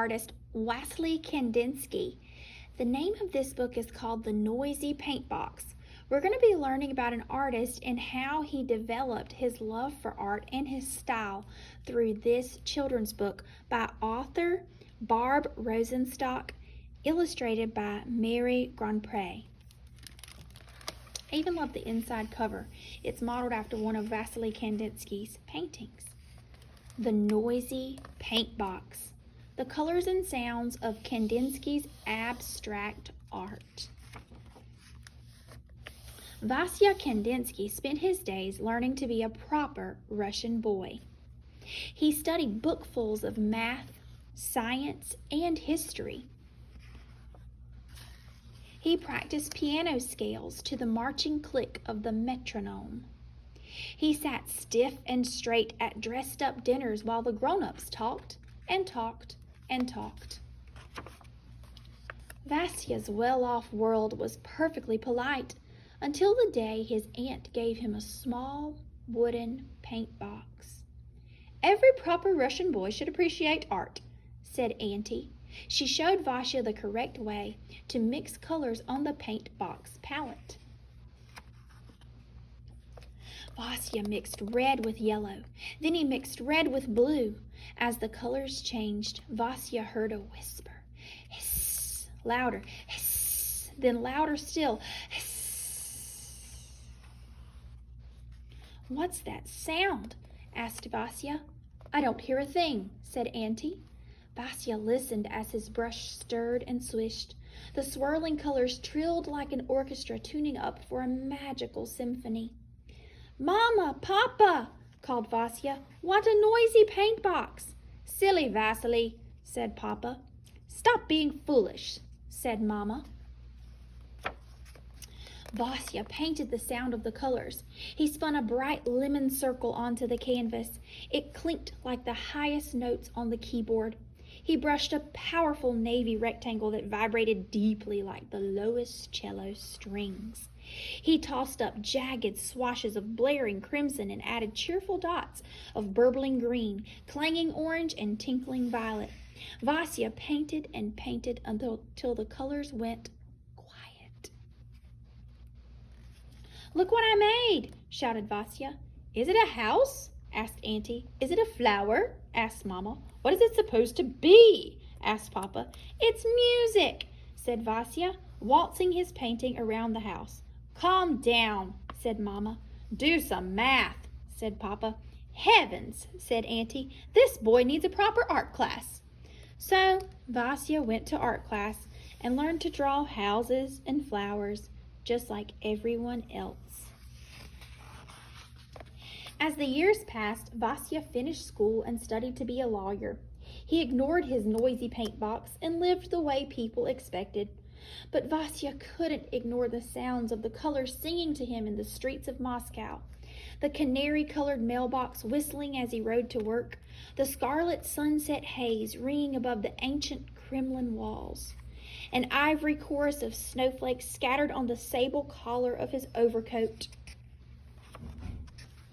artist Wassily Kandinsky. The name of this book is called The Noisy Paint Box. We're going to be learning about an artist and how he developed his love for art and his style through this children's book by author Barb Rosenstock, illustrated by Mary Grandpré. I even love the inside cover. It's modeled after one of Wassily Kandinsky's paintings. The Noisy Paint Box. The colors and sounds of Kandinsky's abstract art. Vasya Kandinsky spent his days learning to be a proper Russian boy. He studied bookfuls of math, science, and history. He practiced piano scales to the marching click of the metronome. He sat stiff and straight at dressed-up dinners while the grown-ups talked and talked and talked. Vasya's well-off world was perfectly polite until the day his aunt gave him a small wooden paint box. "Every proper Russian boy should appreciate art," said Auntie. She showed Vasya the correct way to mix colors on the paint box palette. Vasya mixed red with yellow. Then he mixed red with blue. As the colors changed, Vasya heard a whisper. Hiss, louder, hiss, then louder still, hiss. "What's that sound?" asked Vasya. "I don't hear a thing," said Auntie. Vasya listened as his brush stirred and swished. The swirling colors trilled like an orchestra tuning up for a magical symphony. "Mama, Papa," called Vasya, "what a noisy paint box." "Silly Vasily," said Papa. "Stop being foolish," said Mama. Vasya painted the sound of the colors. He spun a bright lemon circle onto the canvas. It clinked like the highest notes on the keyboard. He brushed a powerful navy rectangle that vibrated deeply like the lowest cello strings. He tossed up jagged swashes of blaring crimson and added cheerful dots of burbling green, clanging orange, and tinkling violet. Vasya painted and painted until the colors went quiet. "Look what I made!" shouted Vasya. "Is it a house?" asked Auntie. "Is it a flower?" asked Mama. "What is it supposed to be?" asked Papa. "It's music," said Vasya, waltzing his painting around the house. "Calm down," said Mama. "Do some math," said Papa. "Heavens," said Auntie, "this boy needs a proper art class." So Vasya went to art class and learned to draw houses and flowers just like everyone else. As the years passed, Vasya finished school and studied to be a lawyer. He ignored his noisy paint box and lived the way people expected. But Vasya couldn't ignore the sounds of the colors singing to him in the streets of Moscow. The canary-colored mailbox whistling as he rode to work. The scarlet sunset haze ringing above the ancient Kremlin walls. An ivory chorus of snowflakes scattered on the sable collar of his overcoat.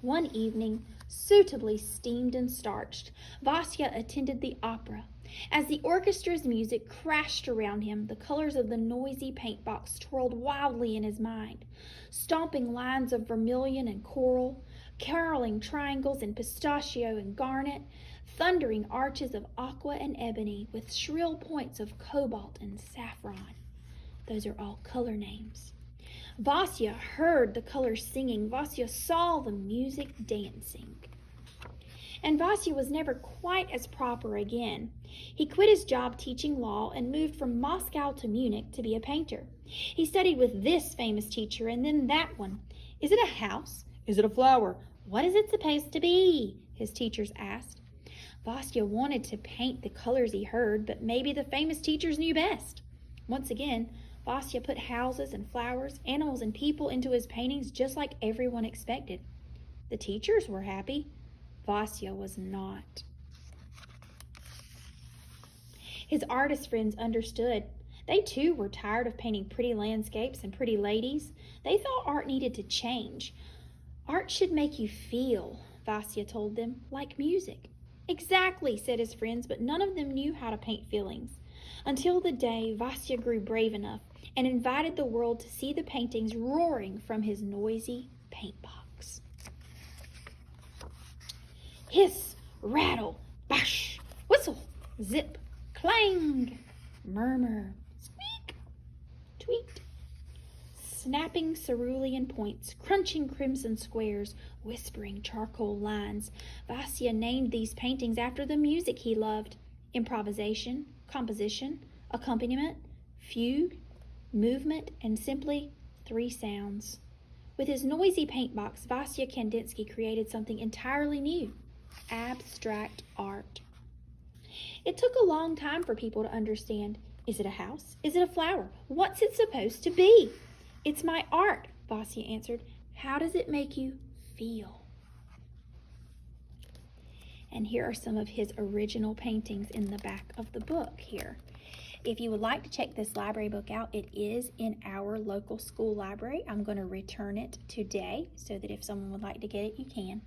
One evening, suitably steamed and starched, Vasya attended the opera. As the orchestra's music crashed around him, the colors of the noisy paint box twirled wildly in his mind. Stomping lines of vermilion and coral, caroling triangles in pistachio and garnet, thundering arches of aqua and ebony with shrill points of cobalt and saffron. Those are all color names. Vasya heard the colors singing. Vasya saw the music dancing. And Vasya was never quite as proper again. He quit his job teaching law and moved from Moscow to Munich to be a painter. He studied with this famous teacher and then that one. "Is it a house? Is it a flower? What is it supposed to be?" his teachers asked. Vasya wanted to paint the colors he heard, but maybe the famous teachers knew best. Once again, Vasya put houses and flowers, animals and people into his paintings just like everyone expected. The teachers were happy. Vasya was not. His artist friends understood. They too were tired of painting pretty landscapes and pretty ladies. They thought art needed to change. "Art should make you feel," Vasya told them, "like music. Exactly, said his friends, but none of them knew how to paint feelings. Until the day Vasya grew brave enough and invited the world to see the paintings roaring from his noisy paint box. Hiss, rattle, bash, whistle, zip, clang, murmur, squeak, tweet. Snapping cerulean points, crunching crimson squares, whispering charcoal lines. Vasya named these paintings after the music he loved: improvisation, composition, accompaniment, fugue, movement, and simply 3 sounds. With his noisy paint box, Vasya Kandinsky created something entirely new: abstract art. It took a long time for people to understand. Is it a house? Is it a flower? What's it supposed to be? It's my art, Vasya answered. How does it make you feel? And here are some of his original paintings in the back of the book here. If you would like to check this library book out, it is in our local school library. I'm going to return it today so that if someone would like to get it, you can.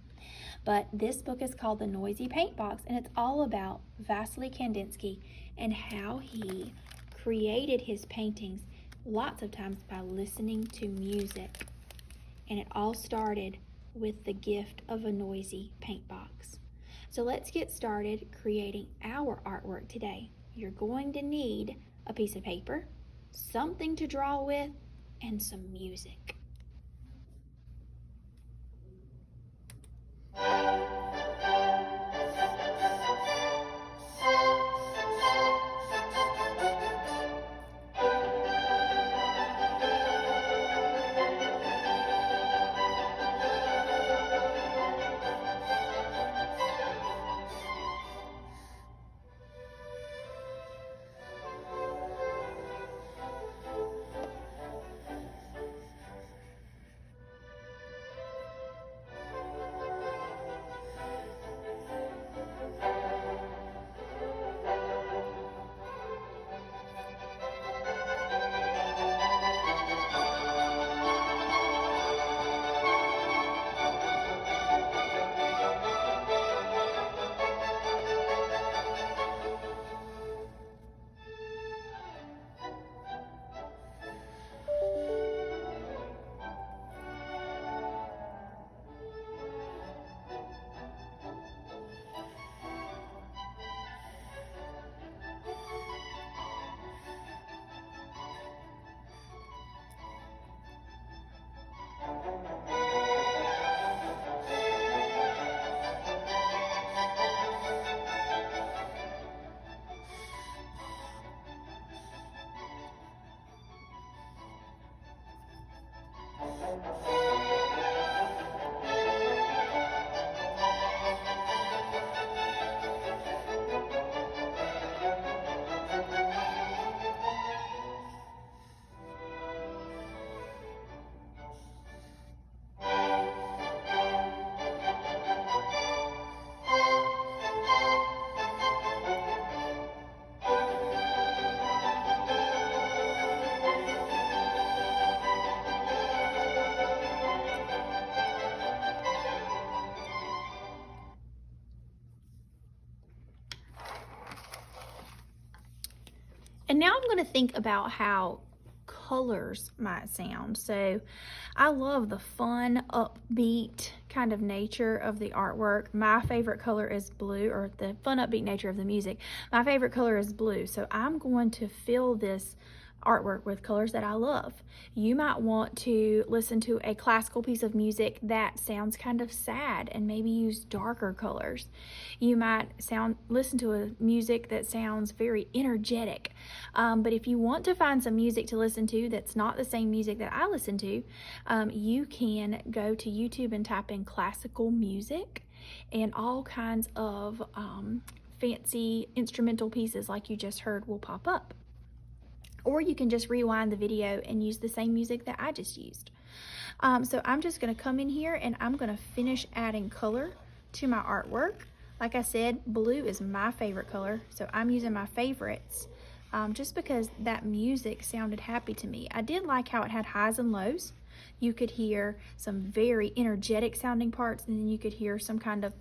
But this book is called The Noisy Paint Box, and it's all about Vasily Kandinsky and how he created his paintings lots of times by listening to music. And it all started with the gift of a noisy paint box. So let's get started creating our artwork today. You're going to need a piece of paper, something to draw with, and some music. And now I'm going to think about how colors might sound. So I love the fun, upbeat kind of nature of the artwork. My favorite color is blue, or the fun, upbeat nature of the music. My favorite color is blue. So I'm going to fill this artwork with colors that I love. You might want to listen to a classical piece of music that sounds kind of sad and maybe use darker colors. You might listen to a music that sounds very energetic. But if you want to find some music to listen to that's not the same music that I listen to, you can go to YouTube and type in classical music, and all kinds of fancy instrumental pieces like you just heard will pop up. Or you can just rewind the video and use the same music that I just used. So I'm just going to come in here and I'm going to finish adding color to my artwork. Like I said, blue is my favorite color, so I'm using my favorites just because that music sounded happy to me. I did like how it had highs and lows. You could hear some very energetic sounding parts, and then you could hear some kind of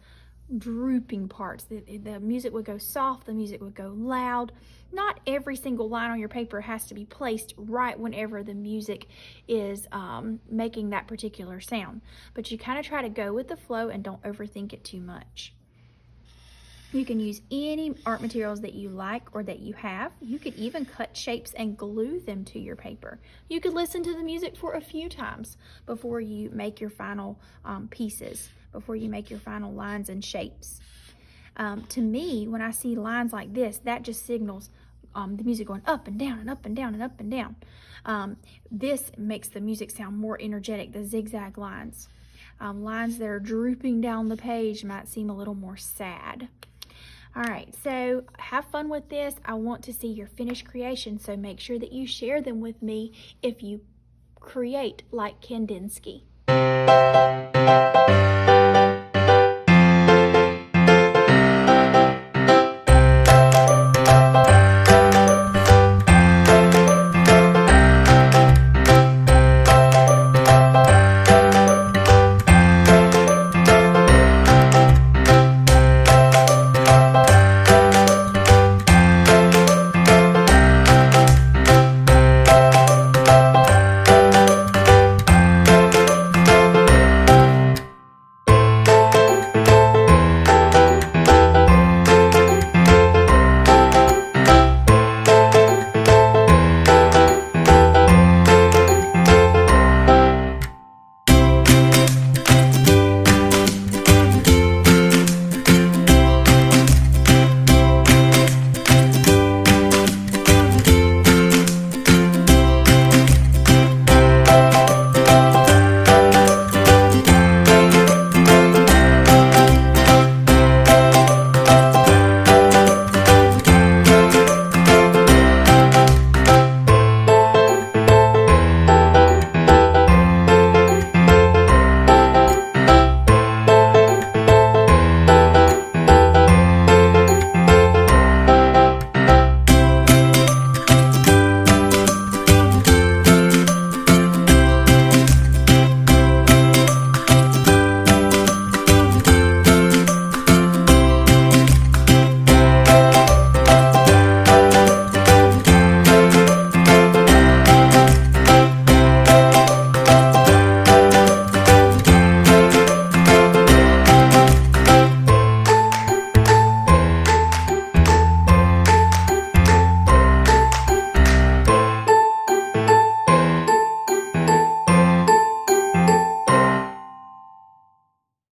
drooping parts. The music would go soft, the music would go loud. Not every single line on your paper has to be placed right whenever the music is making that particular sound, but you kind of try to go with the flow and don't overthink it too much. You can use any art materials that you like or that you have. You could even cut shapes and glue them to your paper. You could listen to the music for a few times before you make your final pieces, before you make your final lines and shapes. To me, when I see lines like this, that just signals the music going up and down and up and down and up and down. This makes the music sound more energetic, the zigzag lines. Lines that are drooping down the page might seem a little more sad. All right, so have fun with this. I want to see your finished creation, so make sure that you share them with me if you create like Kandinsky.